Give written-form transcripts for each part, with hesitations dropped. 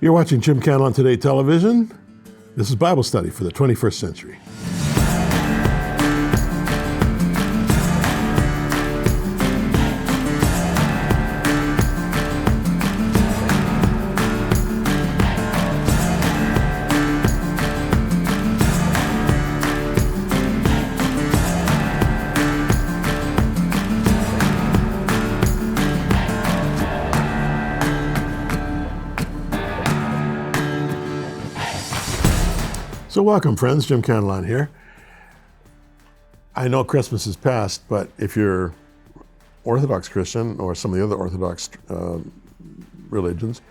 You're watching Jim Cantelon Today Television. This is Bible study for the 21st century. So welcome, friends. Jim Cantelon here. I know Christmas is past, but if you're Orthodox Christian or some of the other Orthodox religions,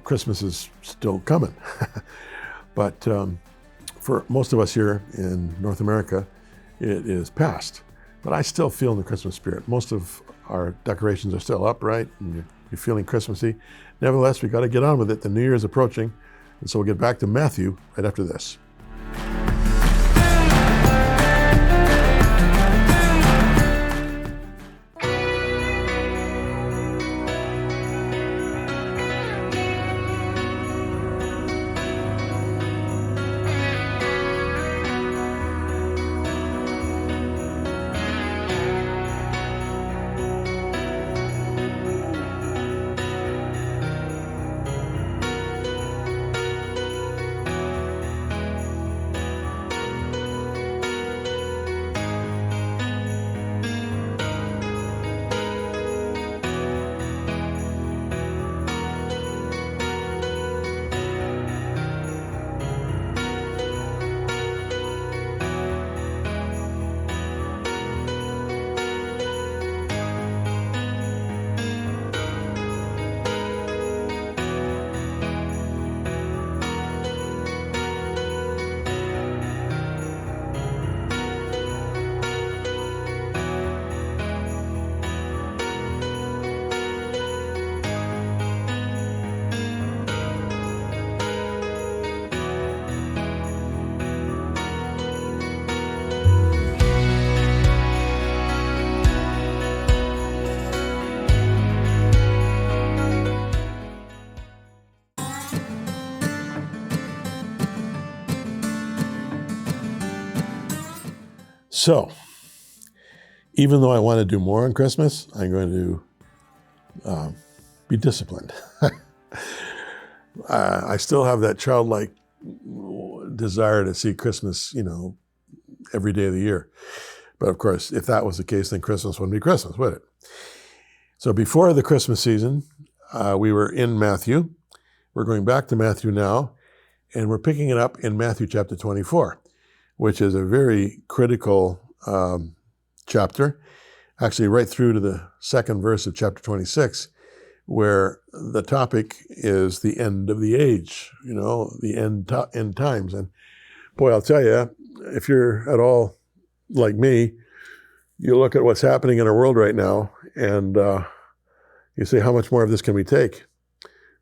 Christmas is still coming. But for most of us here in North America, it is past. But I still feel in the Christmas spirit. Most of our decorations are still up, right? And you're feeling Christmassy. Nevertheless, we got to get on with it. The New Year is approaching. And so we'll get back to Matthew right after this. So, even though I want to do more on Christmas, I'm going to be disciplined. I still have that childlike desire to see Christmas, every day of the year. But of course, if that was the case, then Christmas wouldn't be Christmas, would it? So before the Christmas season, we were in Matthew. We're going back to Matthew now, and we're picking it up in Matthew chapter 24. Which is a very critical chapter, actually right through to the second verse of chapter 26, where the topic is the end of the age, the end times. And boy, I'll tell you, if you're at all like me, you look at what's happening in our world right now, and you say, how much more of this can we take?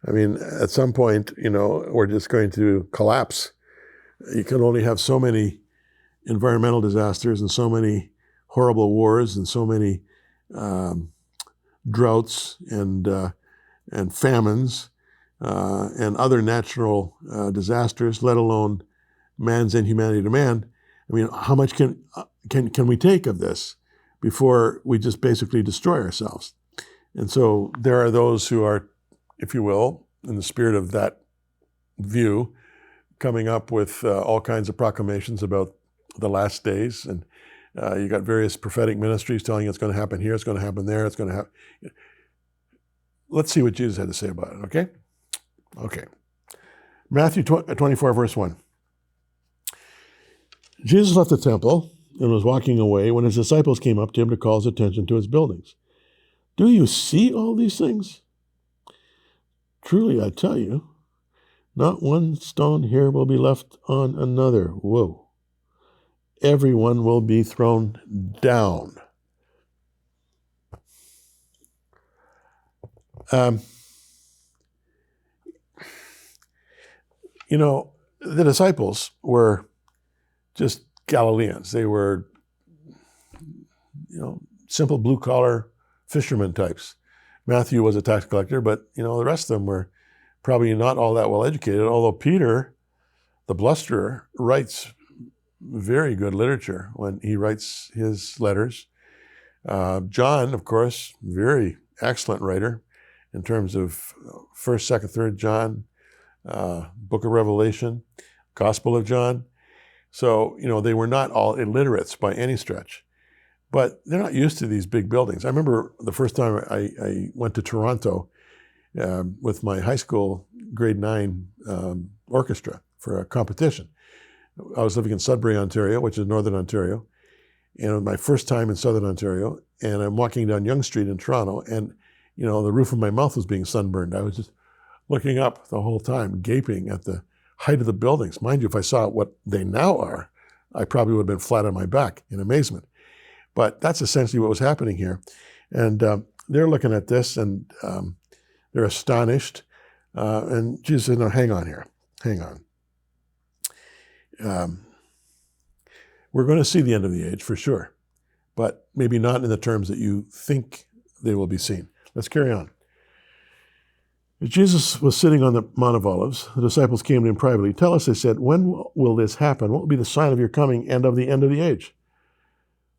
I mean, at some point, we're just going to collapse. You can only have so many environmental disasters and so many horrible wars and so many droughts and famines and other natural disasters, let alone man's inhumanity to man. I mean, how much can we take of this before we just basically destroy ourselves? And so there are those who are, if you will, in the spirit of that view, coming up with all kinds of proclamations about the last days, and you got various prophetic ministries telling you it's going to happen here, it's going to happen there, it's going to happen. Let's see what Jesus had to say about it, okay? Okay. Matthew 24, verse 1. Jesus left the temple and was walking away when his disciples came up to him to call his attention to its buildings. Do you see all these things? Truly, I tell you, not one stone here will be left on another. Whoa. Everyone will be thrown down. The disciples were just Galileans. They were, simple blue-collar fisherman types. Matthew was a tax collector, but, the rest of them were probably not all that well educated, although Peter, the blusterer, writes very good literature when he writes his letters. John, of course, very excellent writer in terms of 1st, 2nd, 3rd John, Book of Revelation, Gospel of John. So, they were not all illiterates by any stretch, but they're not used to these big buildings. I remember the first time I went to Toronto with my high school grade 9 orchestra for a competition. I was living in Sudbury, Ontario, which is Northern Ontario, and it was my first time in Southern Ontario, and I'm walking down Yonge Street in Toronto, and the roof of my mouth was being sunburned. I was just looking up the whole time, gaping at the height of the buildings. Mind you, if I saw what they now are, I probably would have been flat on my back in amazement. But that's essentially what was happening here. And they're looking at this, and they're astonished. And Jesus said, no, hang on here. Hang on. We're going to see the end of the age for sure, but maybe not in the terms that you think they will be seen. Let's carry on. As Jesus was sitting on the Mount of Olives, the disciples came to him privately. Tell us, they said, when will this happen? What will be the sign of your coming and of the end of the age?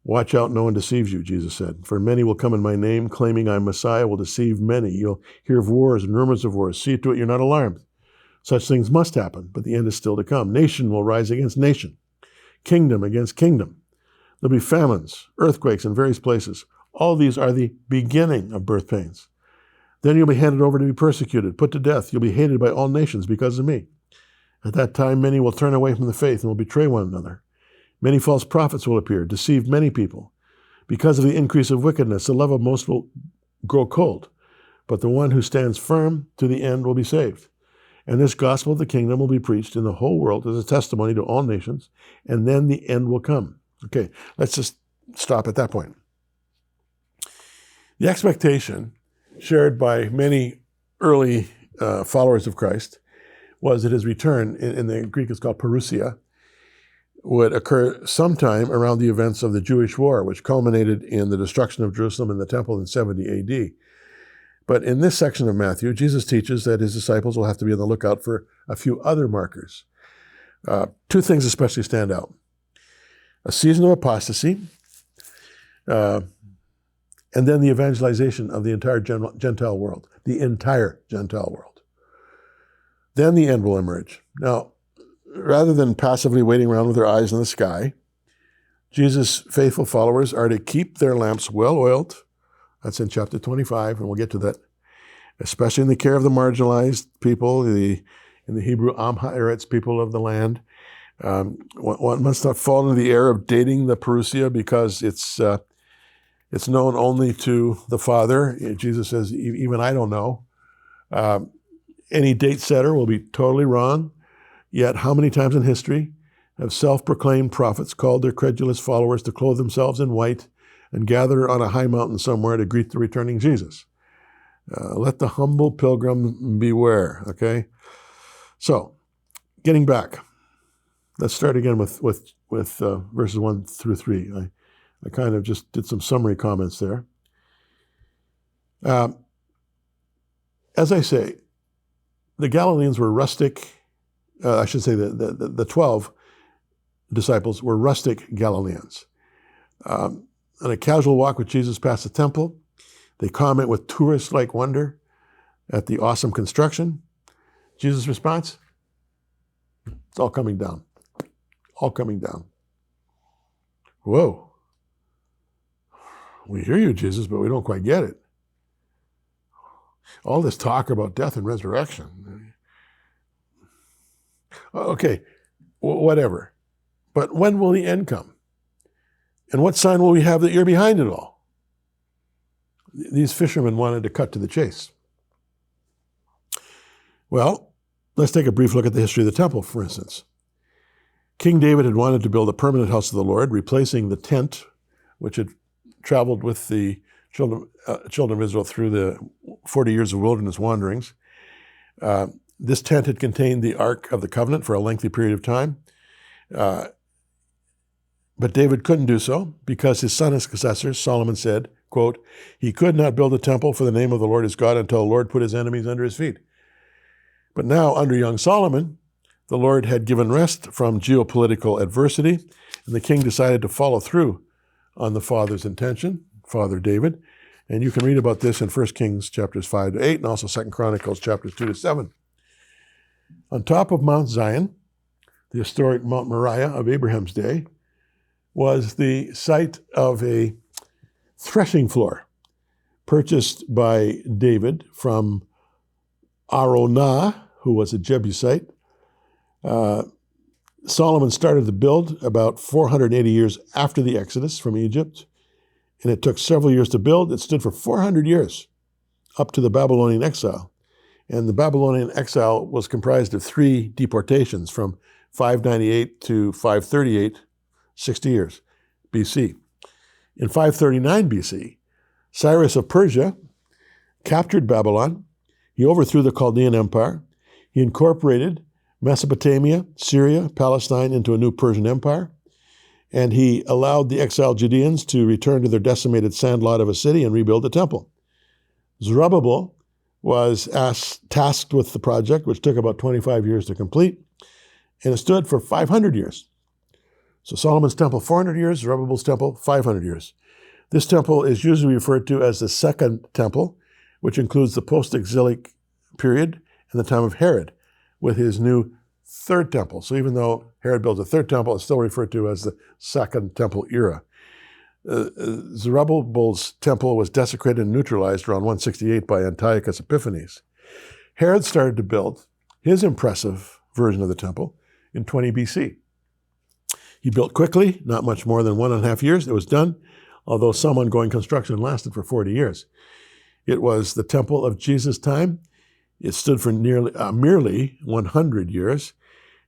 Watch out, no one deceives you, Jesus said. For many will come in my name, claiming I'm Messiah, will deceive many. You'll hear of wars and rumors of wars. See to it you're not alarmed. Such things must happen, but the end is still to come. Nation will rise against nation, kingdom against kingdom. There'll be famines, earthquakes in various places. All these are the beginning of birth pains. Then you'll be handed over to be persecuted, put to death. You'll be hated by all nations because of me. At that time, many will turn away from the faith and will betray one another. Many false prophets will appear, deceive many people. Because of the increase of wickedness, the love of most will grow cold. But the one who stands firm to the end will be saved. And this gospel of the kingdom will be preached in the whole world as a testimony to all nations, and then the end will come. Okay, let's just stop at that point. The expectation shared by many early followers of Christ was that his return, in the Greek it's called parousia, would occur sometime around the events of the Jewish War, which culminated in the destruction of Jerusalem and the temple in 70 AD. But in this section of Matthew, Jesus teaches that his disciples will have to be on the lookout for a few other markers. Two things especially stand out. A season of apostasy, and then the evangelization of the entire Gentile world, the entire Gentile world. Then the end will emerge. Now, rather than passively waiting around with their eyes in the sky, Jesus' faithful followers are to keep their lamps well oiled. That's in chapter 25, and we'll get to that, especially in the care of the marginalized people, in the Hebrew Am Haaretz, people of the land. One must not fall into the error of dating the parousia because it's known only to the Father. Jesus says, even I don't know. Any date setter will be totally wrong. Yet how many times in history have self-proclaimed prophets called their credulous followers to clothe themselves in white and gather on a high mountain somewhere to greet the returning Jesus? Let the humble pilgrim beware, okay? So, getting back. Let's start again with verses 1 through 3. I kind of just did some summary comments there. As I say, the Galileans were rustic. I should say the 12 disciples were rustic Galileans. On a casual walk with Jesus past the temple, they comment with tourist-like wonder at the awesome construction. Jesus' response? It's all coming down. All coming down. Whoa. We hear you, Jesus, but we don't quite get it. All this talk about death and resurrection. Okay, whatever. But when will the end come? And what sign will we have that you're behind it all? These fishermen wanted to cut to the chase. Well, let's take a brief look at the history of the temple, for instance. King David had wanted to build a permanent house of the Lord, replacing the tent, which had traveled with the children of Israel through the 40 years of wilderness wanderings. This tent had contained the Ark of the Covenant for a lengthy period of time. But David couldn't do so because his son and successor, Solomon, said, quote, he could not build a temple for the name of the Lord his God until the Lord put his enemies under his feet. But now, under young Solomon, the Lord had given rest from geopolitical adversity, and the king decided to follow through on the father's intention, Father David. And you can read about this in 1 Kings chapters 5 to 8, and also 2 Chronicles chapters 2 to 7. On top of Mount Zion, the historic Mount Moriah of Abraham's day, was the site of a threshing floor purchased by David from Araunah, who was a Jebusite. Solomon started the build about 480 years after the Exodus from Egypt, and it took several years to build. It stood for 400 years, up to the Babylonian exile. And the Babylonian exile was comprised of 3 deportations from 598 to 538, 60 years BC. In 539 BC, Cyrus of Persia captured Babylon. He overthrew the Chaldean Empire. He incorporated Mesopotamia, Syria, Palestine into a new Persian empire. And he allowed the exiled Judeans to return to their decimated sandlot of a city and rebuild the temple. Zerubbabel was tasked with the project, which took about 25 years to complete, and it stood for 500 years. So Solomon's temple, 400 years, Zerubbabel's temple, 500 years. This temple is usually referred to as the Second Temple, which includes the post-exilic period and the time of Herod, with his new Third Temple. So even though Herod built a Third Temple, it's still referred to as the Second Temple era. Zerubbabel's temple was desecrated and neutralized around 168 by Antiochus Epiphanes. Herod started to build his impressive version of the temple in 20 BC. He built quickly, not much more than 1.5 years. It was done, although some ongoing construction lasted for 40 years. It was the temple of Jesus' time. It stood for merely 100 years.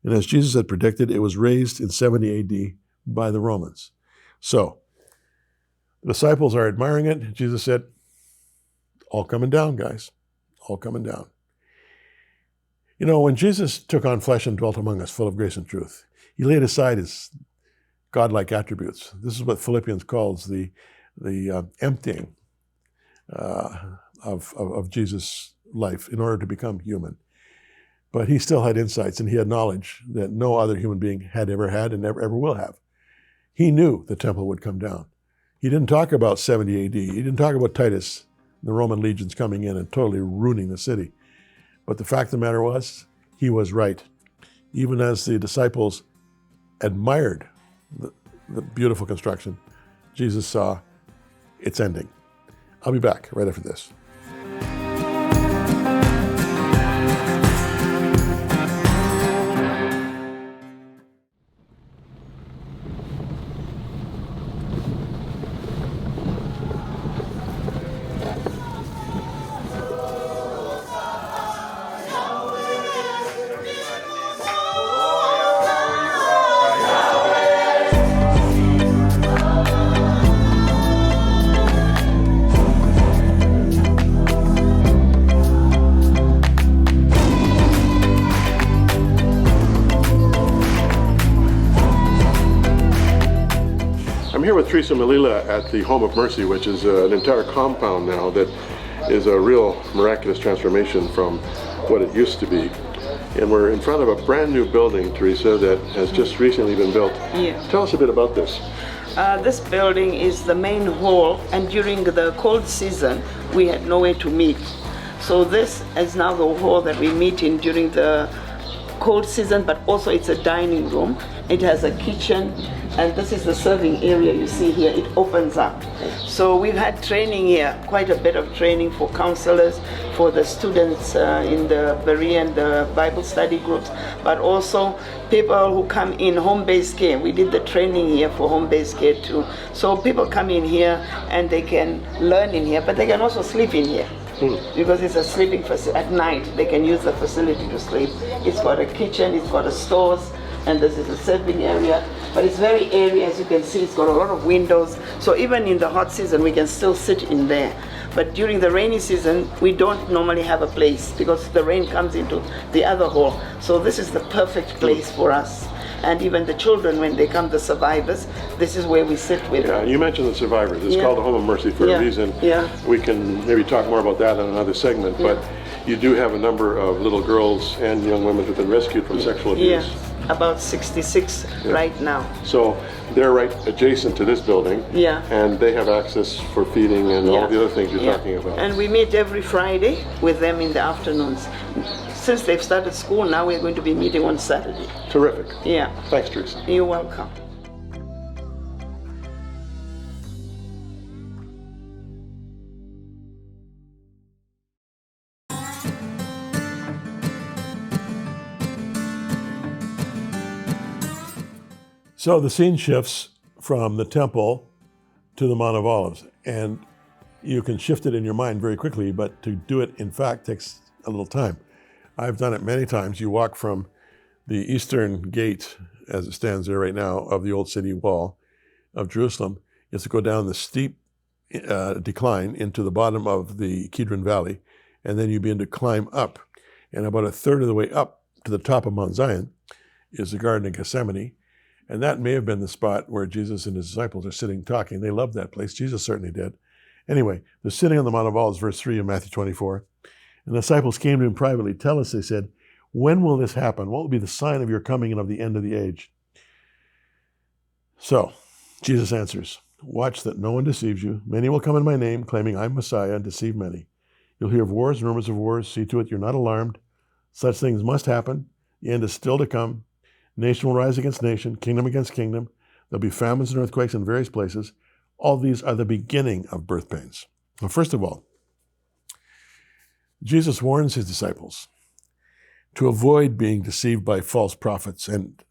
And as Jesus had predicted, it was razed in 70 AD by the Romans. So, the disciples are admiring it. Jesus said, all coming down, guys, all coming down. You know, when Jesus took on flesh and dwelt among us, full of grace and truth, he laid aside his godlike attributes. This is what Philippians calls the emptying of Jesus' life in order to become human. But he still had insights and he had knowledge that no other human being had ever had and never ever will have. He knew the temple would come down. He didn't talk about 70 AD. He didn't talk about Titus, the Roman legions coming in and totally ruining the city. But the fact of the matter was, he was right. Even as the disciples admired the beautiful construction, Jesus saw its ending. I'll be back right after this. I'm here with Teresa Melila at the Home of Mercy, which is an entire compound now that is a real miraculous transformation from what it used to be. And we're in front of a brand new building, Teresa, that has just recently been built. Yeah. Tell us a bit about this. This building is the main hall, and during the cold season, we had nowhere to meet. So this is now the hall that we meet in during the cold season, but also it's a dining room. It has a kitchen, and this is the serving area you see here. It opens up. So we've had training here, quite a bit of training for counselors, for the students in the Berean, the Bible study groups, but also people who come in home-based care. We did the training here for home-based care too. So people come in here and they can learn in here, but they can also sleep in here. Because it's a sleeping facility. At night, they can use the facility to sleep. It's got a kitchen, it's got a stores, and this is a serving area. But it's very airy, as you can see. It's got a lot of windows. So even in the hot season, we can still sit in there. But during the rainy season, we don't normally have a place because the rain comes into the other hall. So this is the perfect place for us. And even the children, when they come, the survivors, this is where we sit with them. You mentioned the survivors. It's called the Home of Mercy for a reason. Yeah. We can maybe talk more about that in another segment. But you do have a number of little girls and young women who've been rescued from sexual abuse. Yeah, about 66 right now. So they're right adjacent to this building. Yeah. And they have access for feeding and all the other things you're Yeah. talking about. And we meet every Friday with them in the afternoons. Since they've started school, now we're going to be meeting on Saturday. Terrific. Yeah. Thanks, Teresa. You're welcome. So the scene shifts from the temple to the Mount of Olives, and you can shift it in your mind very quickly, but to do it, in fact, takes a little time. I've done it many times. You walk from the eastern gate, as it stands there right now, of the old city wall of Jerusalem. You have to go down the steep decline into the bottom of the Kidron Valley, and then you begin to climb up. And about a third of the way up to the top of Mount Zion is the Garden of Gethsemane. And that may have been the spot where Jesus and his disciples are sitting talking. They loved that place. Jesus certainly did. Anyway, they're sitting on the Mount of Olives, verse 3 of Matthew 24. And the disciples came to him privately. Tell us, they said, when will this happen? What will be the sign of your coming and of the end of the age? So, Jesus answers, watch that no one deceives you. Many will come in my name, claiming I'm Messiah, and deceive many. You'll hear of wars and rumors of wars. See to it you're not alarmed. Such things must happen. The end is still to come. Nation will rise against nation, kingdom against kingdom. There'll be famines and earthquakes in various places. All these are the beginning of birth pains. Well, first of all, Jesus warns his disciples to avoid being deceived by false prophets and,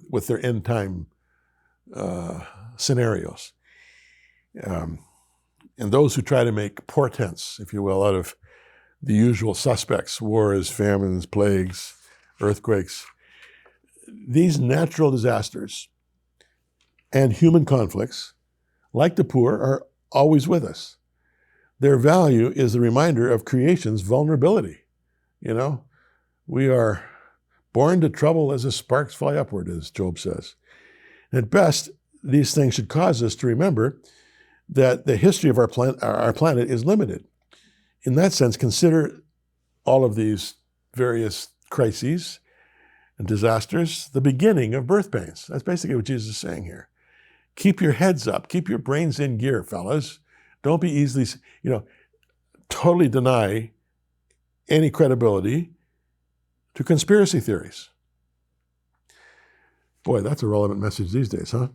with their end time scenarios. And those who try to make portents, if you will, out of the usual suspects, wars, famines, plagues, earthquakes. These natural disasters and human conflicts, like the poor, are always with us. Their value is the reminder of creation's vulnerability. We are born to trouble as the sparks fly upward, as Job says. At best, these things should cause us to remember that the history of our planet is limited. In that sense, consider all of these various crises and disasters the beginning of birth pains. That's basically what Jesus is saying here. Keep your heads up. Keep your brains in gear, fellas. Don't be easily, totally deny any credibility to conspiracy theories. Boy, that's a relevant message these days, huh?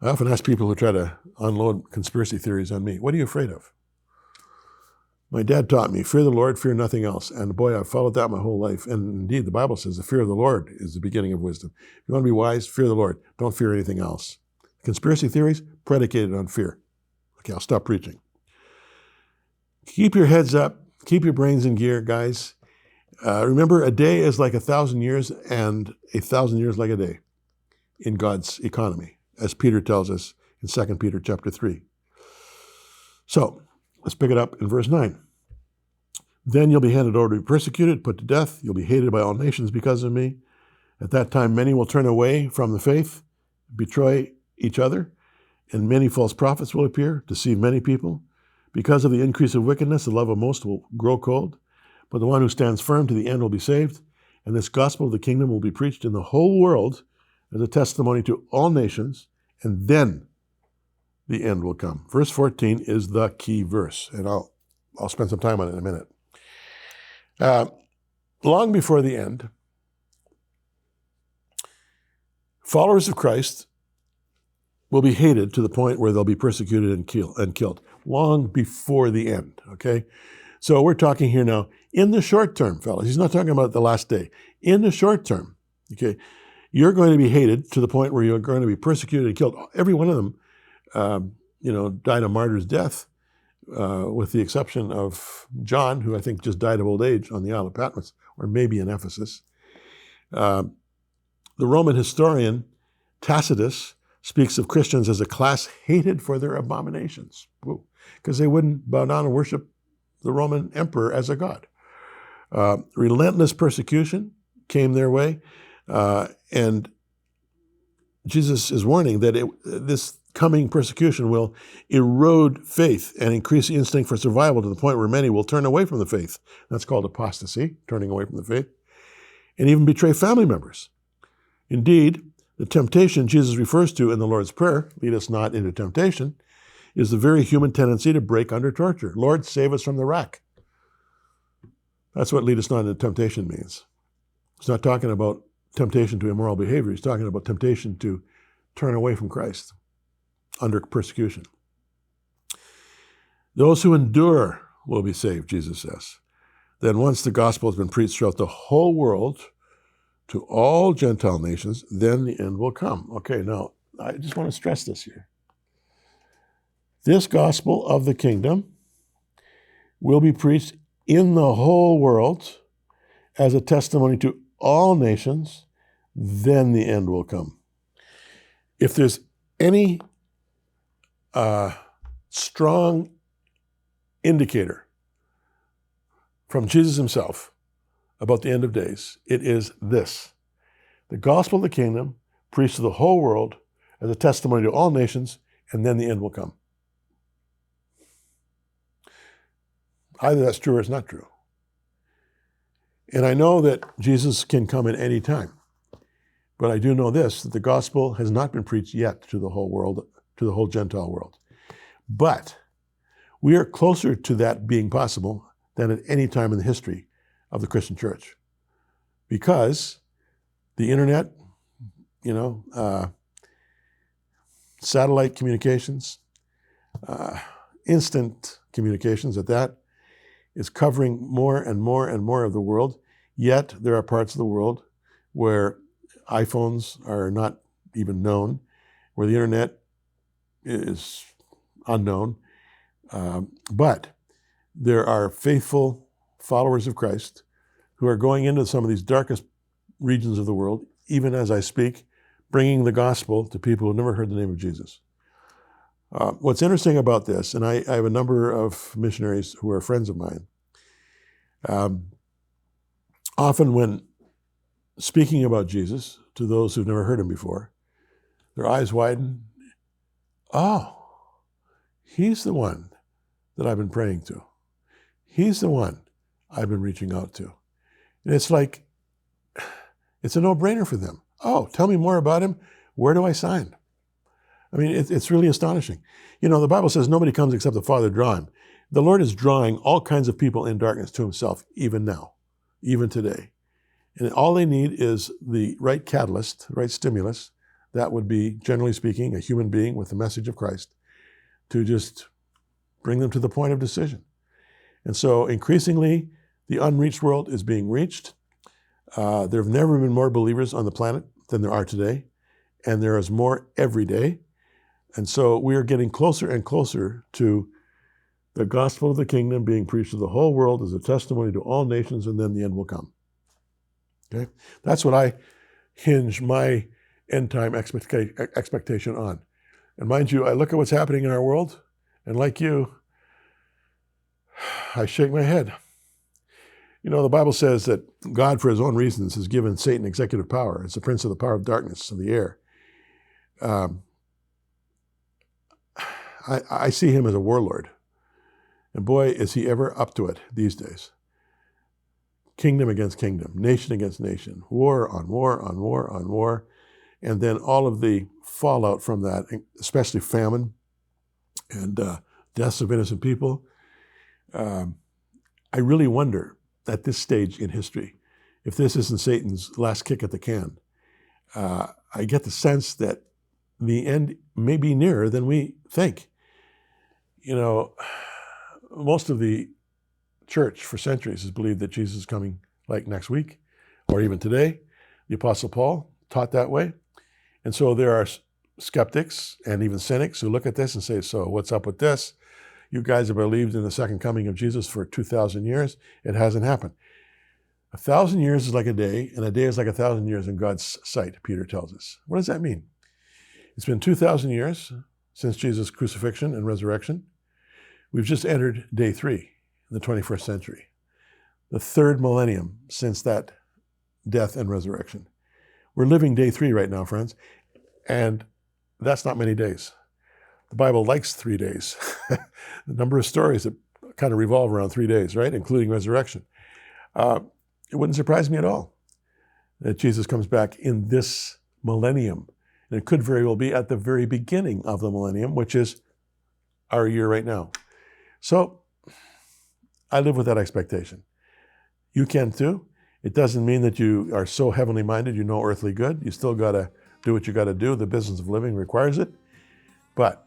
I often ask people who try to unload conspiracy theories on me, what are you afraid of? My dad taught me, fear the Lord, fear nothing else. And boy, I've followed that my whole life. And indeed, the Bible says the fear of the Lord is the beginning of wisdom. If you want to be wise, fear the Lord. Don't fear anything else. Conspiracy theories, predicated on fear. Okay, I'll stop preaching. Keep your heads up. Keep your brains in gear, guys. Remember, a day is like 1,000 years, and 1,000 years like a day in God's economy, as Peter tells us in 2 Peter chapter 3. So, let's pick it up in verse 9. Then you'll be handed over to be persecuted, put to death. You'll be hated by all nations because of me. At that time, many will turn away from the faith, betray each other, and many false prophets will appear, deceive many people. Because of the increase of wickedness, the love of most will grow cold. But the one who stands firm to the end will be saved. And this gospel of the kingdom will be preached in the whole world as a testimony to all nations, and then the end will come. Verse 14 is the key verse, and I'll spend some time on it in a minute. Long before the end, followers of Christ will be hated to the point where they'll be persecuted and killed. Long before the end, okay? So we're talking here now in the short term, fellas. He's not talking about the last day. In the short term, okay, you're going to be hated to the point where you're going to be persecuted and killed. Every one of them, died a martyr's death, with the exception of John, who I think just died of old age on the Isle of Patmos, or maybe in Ephesus. The Roman historian Tacitus speaks of Christians as a class hated for their abominations, because they wouldn't bow down and worship the Roman emperor as a god. Relentless persecution came their way, and Jesus is warning that this coming persecution will erode faith and increase the instinct for survival to the point where many will turn away from the faith. That's called apostasy, turning away from the faith, and even betray family members. Indeed, the temptation Jesus refers to in the Lord's Prayer, lead us not into temptation, is the very human tendency to break under torture. Lord, save us from the rack. That's what lead us not into temptation means. He's not talking about temptation to immoral behavior. He's talking about temptation to turn away from Christ under persecution. Those who endure will be saved, Jesus says. Then once the gospel has been preached throughout the whole world to all Gentile nations, then the end will come. Okay, now, I just want to stress this here. This gospel of the kingdom will be preached in the whole world as a testimony to all nations, then the end will come. If there's any strong indicator from Jesus himself about the end of days, it is this. The gospel of the kingdom preached to the whole world as a testimony to all nations, and then the end will come. Either that's true or it's not true. And I know that Jesus can come at any time. But I do know this, that the gospel has not been preached yet to the whole world, to the whole Gentile world. But we are closer to that being possible than at any time in the history of the Christian church. Because the internet, satellite communications, instant communications at that, is covering more and more and more of the world. Yet there are parts of the world where iPhones are not even known, where the internet is unknown. But there are faithful followers of Christ who are going into some of these darkest regions of the world, even as I speak, bringing the gospel to people who have never heard the name of Jesus. What's interesting about this, and I have a number of missionaries who are friends of mine, often when speaking about Jesus to those who've never heard him before, their eyes widen. Oh, he's the one that I've been praying to. He's the one I've been reaching out to. And it's like, it's a no-brainer for them. Oh, tell me more about him. Where do I sign? I mean, it's really astonishing. The Bible says nobody comes except the Father draw him. The Lord is drawing all kinds of people in darkness to himself, even now, even today. And all they need is the right catalyst, the right stimulus. That would be, generally speaking, a human being with the message of Christ to just bring them to the point of decision. And so increasingly, the unreached world is being reached. There have never been more believers on the planet than there are today. And there is more every day. And so we are getting closer and closer to the gospel of the kingdom being preached to the whole world as a testimony to all nations, and then the end will come. Okay? That's what I hinge my end time expectation on. And mind you, I look at what's happening in our world, and like you, I shake my head. The Bible says that God, for his own reasons, has given Satan executive power. It's the prince of the power of darkness of the air. I see him as a warlord. And boy, is he ever up to it these days. Kingdom against kingdom, nation against nation, war on war on war on war. And then all of the fallout from that, especially famine and deaths of innocent people. I really wonder at this stage in history, if this isn't Satan's last kick at the can. I get the sense that the end may be nearer than we think. Most of the church for centuries has believed that Jesus is coming like next week or even today. The Apostle Paul taught that way. And so there are skeptics and even cynics who look at this and say, so what's up with this? You guys have believed in the second coming of Jesus for 2,000 years. It hasn't happened. 1,000 years is like a day, and a day is like 1,000 years in God's sight, Peter tells us. What does that mean? It's been 2,000 years since Jesus' crucifixion and resurrection. We've just entered day 3 in the 21st century, the third millennium since that death and resurrection. We're living day 3 right now, friends, and that's not many days. The Bible likes 3 days. The number of stories that kind of revolve around 3 days, right? Including resurrection. It wouldn't surprise me at all that Jesus comes back in this millennium. And it could very well be at the very beginning of the millennium, which is our year right now. So I live with that expectation. You can too. It doesn't mean that you are so heavenly minded you know earthly good. You still got to do what you got to do. The business of living requires it. But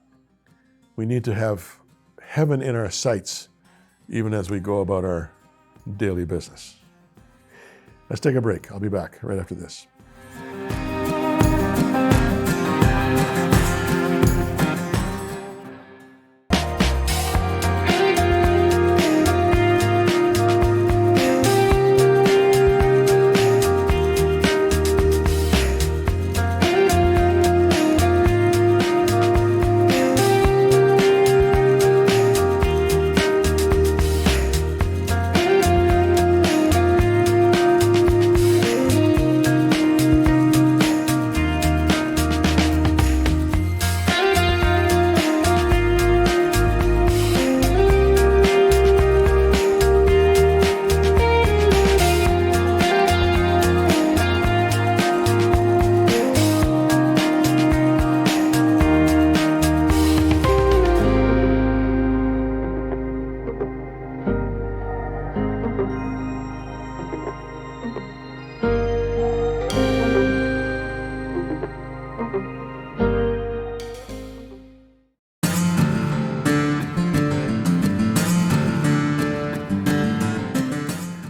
we need to have heaven in our sights even as we go about our daily business. Let's take a break. I'll be back right after this.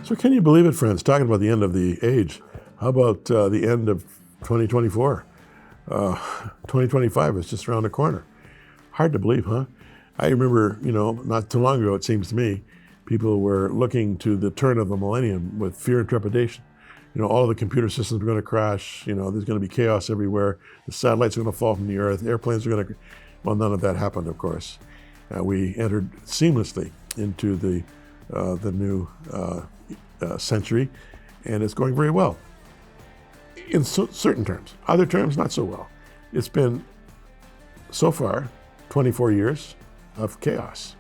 So can you believe it, friends? Talking about the end of the age. How about the end of 2024? 2025 is just around the corner. Hard to believe, huh? I remember, not too long ago, it seems to me, people were looking to the turn of the millennium with fear and trepidation. All of the computer systems are going to crash. There's going to be chaos everywhere. The satellites are going to fall from the earth. Airplanes are going to... Well, none of that happened, of course. We entered seamlessly into the new century, and it's going very well. In certain terms. Other terms, not so well. It's been, so far, 24 years of chaos.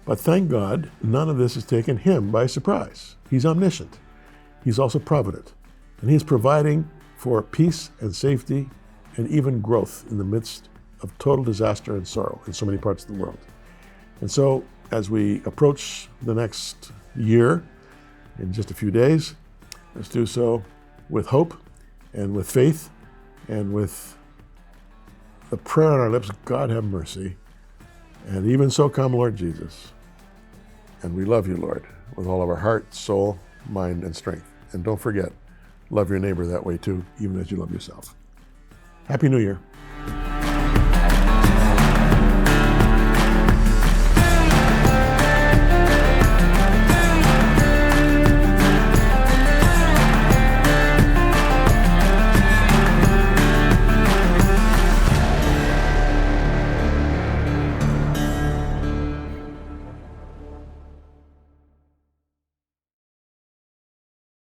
But thank God, none of this has taken him by surprise. He's omniscient. He's also provident. And he's providing for peace and safety and even growth in the midst of total disaster and sorrow in so many parts of the world. And so, as we approach the next year in just a few days, let's do so with hope and with faith and with the prayer on our lips, God have mercy. And even so come, Lord Jesus. And we love you, Lord, with all of our heart, soul, mind, and strength. And don't forget, love your neighbor that way too, even as you love yourself. Happy New Year.